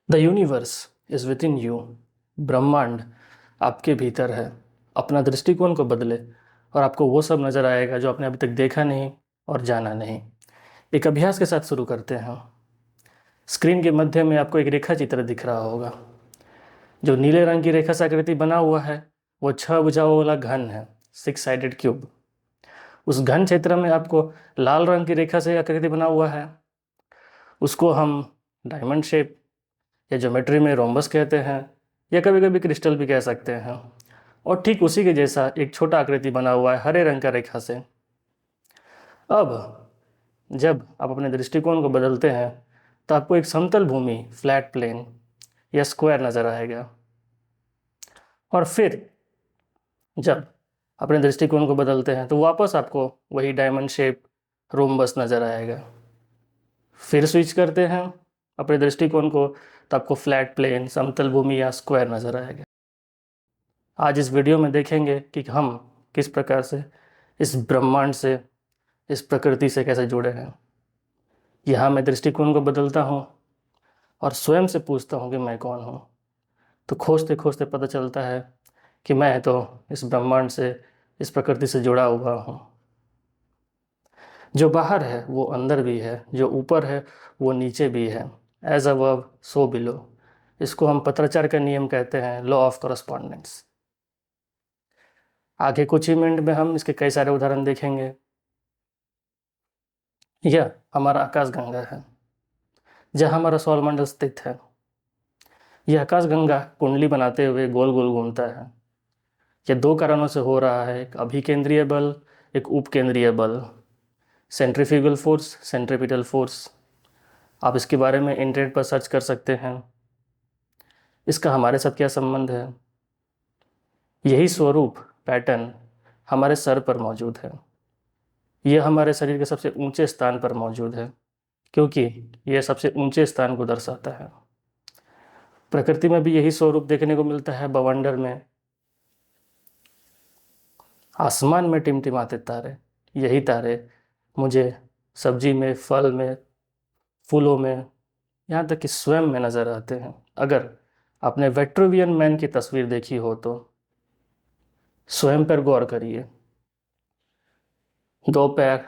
The universe is with in you. ब्रह्मांड आपके भीतर है। अपना दृष्टिकोण को बदले और आपको वो सब नज़र आएगा जो आपने अभी तक देखा नहीं और जाना नहीं। एक अभ्यास के साथ शुरू करते हैं। स्क्रीन के मध्य में आपको एक रेखा चित्र दिख रहा होगा। जो नीले रंग की रेखा से आकृति बना हुआ है वो 6 भुजाओं वाला घन है, 6 साइडेड क्यूब। उस घन क्षेत्र में आपको लाल रंग की रेखा से आकृति बना हुआ है, उसको हम डायमंड शेप या ज्योमेट्री में रोम्बस कहते हैं, या कभी कभी क्रिस्टल भी कह सकते हैं। और ठीक उसी के जैसा एक छोटा आकृति बना हुआ है हरे रंग का रेखा से। अब जब आप अपने दृष्टिकोण को बदलते हैं तो आपको एक समतल भूमि, फ्लैट प्लेन या स्क्वायर नज़र आएगा। और फिर जब अपने दृष्टिकोण को बदलते हैं तो वापस आपको वही डायमंड शेप, रोम्बस नज़र आएगा। फिर स्विच करते हैं अपने दृष्टिकोण को तो आपको फ्लैट प्लेन, समतल भूमि या स्क्वायर नज़र आएगा। आज इस वीडियो में देखेंगे कि हम किस प्रकार से इस ब्रह्मांड से, इस प्रकृति से कैसे जुड़े हैं। यहाँ मैं दृष्टिकोण को बदलता हूँ और स्वयं से पूछता हूँ कि मैं कौन हूँ। तो खोजते खोजते पता चलता है कि मैं तो इस ब्रह्मांड से, इस प्रकृति से जुड़ा हुआ हूँ। जो बाहर है वो अंदर भी है, जो ऊपर है वो नीचे भी है। As above so below. इसको हम पत्राचार का नियम कहते हैं, लॉ ऑफ करस्पॉन्डेंस। आगे कुछ ही मिनट में हम इसके कई सारे उदाहरण देखेंगे। यह हमारा आकाशगंगा है, जहाँ हमारा सौरमंडल स्थित है। यह आकाशगंगा कुंडली बनाते हुए गोल गोल घूमता है। यह दो कारणों से हो रहा है, एक अभिकेंद्रीय बल, एक उपकेंद्रीय बल। Centrifugal force, centripetal force. आप इसके बारे में इंटरनेट पर सर्च कर सकते हैं। इसका हमारे साथ क्या संबंध है? यही स्वरूप, पैटर्न हमारे सर पर मौजूद है। यह हमारे शरीर के सबसे ऊंचे स्थान पर मौजूद है, क्योंकि यह सबसे ऊंचे स्थान को दर्शाता है। प्रकृति में भी यही स्वरूप देखने को मिलता है। बवंडर में, आसमान में टिमटिमाते तारे, यही तारे मुझे सब्जी में, फल में, फूलों में, यहाँ तक कि स्वयं में नज़र आते हैं। अगर आपने वेट्रुवियन मैन की तस्वीर देखी हो तो स्वयं पर गौर करिए। 2 पैर,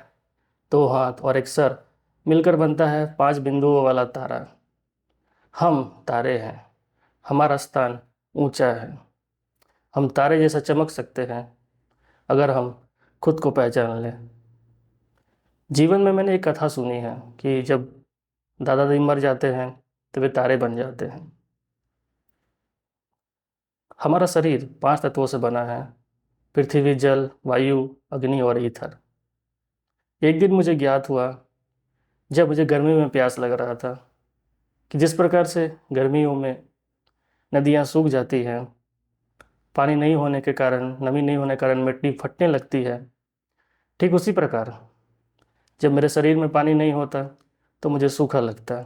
2 हाथ और एक सर मिलकर बनता है 5 बिंदुओं वाला तारा। हम तारे हैं, हमारा स्थान ऊंचा है। हम तारे जैसा चमक सकते हैं अगर हम खुद को पहचान लें। जीवन में मैंने एक कथा सुनी है कि जब दादा दादी मर जाते हैं तो वे तारे बन जाते हैं। हमारा शरीर 5 तत्वों से बना है, पृथ्वी, जल, वायु, अग्नि और ईथर। एक दिन मुझे ज्ञात हुआ, जब मुझे गर्मी में प्यास लग रहा था, कि जिस प्रकार से गर्मियों में नदियाँ सूख जाती हैं, पानी नहीं होने के कारण, नमी नहीं होने के कारण मिट्टी फटने लगती है, ठीक उसी प्रकार जब मेरे शरीर में पानी नहीं होता तो मुझे सूखा लगता है,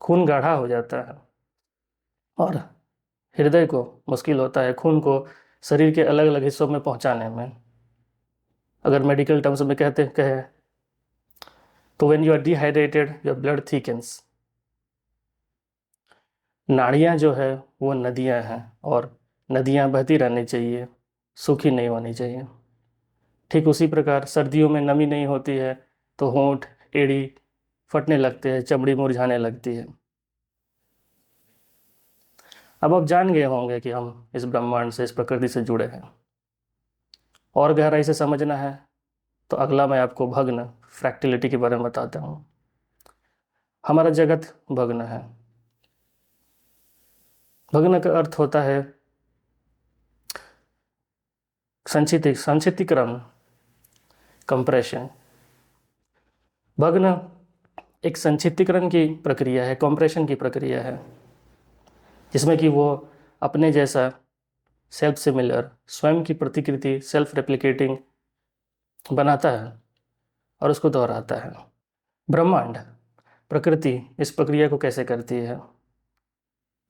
खून गाढ़ा हो जाता है और हृदय को मुश्किल होता है खून को शरीर के अलग अलग हिस्सों में पहुंचाने में। अगर मेडिकल टर्म्स में कहते कहें तो when you are dehydrated your blood thickens. नाड़ियाँ जो है वो नदियाँ हैं और नदियाँ बहती रहनी चाहिए, सूखी नहीं होनी चाहिए। ठीक उसी प्रकार सर्दियों में नमी नहीं होती है तो होंठ, एड़ी फटने लगते हैं, चमड़ी मुरझाने लगती है। अब आप जान गए होंगे कि हम इस ब्रह्मांड से, इस प्रकृति से जुड़े हैं। और गहराई से समझना है तो अगला मैं आपको भग्न, फ्रैक्टिलिटी के बारे में बताता हूँ। हमारा जगत भग्न है। भग्न का अर्थ होता है संचितीकरण, कंप्रेशन। भग्न एक संचितीकरण की प्रक्रिया है, कंप्रेशन की प्रक्रिया है, जिसमें कि वो अपने जैसा सेल्फ सिमिलर, स्वयं की प्रतिकृति, सेल्फ रेप्लिकेटिंग बनाता है और उसको दोहराता है। ब्रह्मांड, प्रकृति इस प्रक्रिया को कैसे करती है?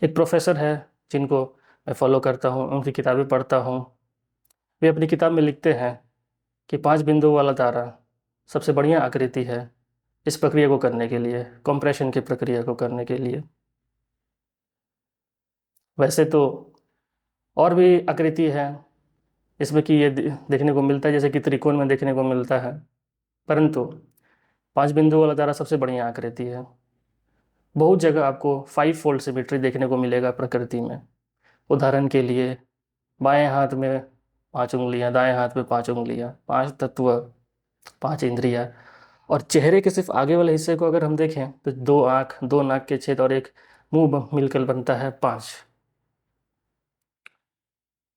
एक प्रोफेसर है जिनको मैं फॉलो करता हूँ, उनकी किताबें पढ़ता हूँ। वे अपनी किताब में लिखते हैं कि 5 बिंदुओं वाला तारा सबसे बढ़िया आकृति है इस प्रक्रिया को करने के लिए, कंप्रेशन की प्रक्रिया को करने के लिए। वैसे तो और भी आकृति है इसमें कि ये देखने को मिलता है, जैसे कि त्रिकोण में देखने को मिलता है, परंतु 5 बिंदु वाला तारा सबसे बढ़िया आकृति है। बहुत जगह आपको 5 फोल्ड सिमेट्री देखने को मिलेगा प्रकृति में। उदाहरण के लिए बाएं हाथ में 5 उंगलियां, दाएं हाथ में 5 उंगलियां, 5 तत्व, 5 इंद्रियां। और चेहरे के सिर्फ आगे वाले हिस्से को अगर हम देखें तो 2 आँख, 2 नाक के छेद और एक मुंह मिलकर बनता है 5।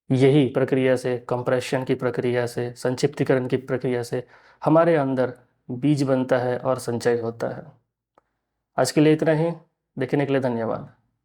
यही प्रक्रिया से, कंप्रेशन की प्रक्रिया से, संक्षिप्तीकरण की प्रक्रिया से हमारे अंदर बीज बनता है और संचय होता है। आज के लिए इतना ही। देखने के लिए धन्यवाद।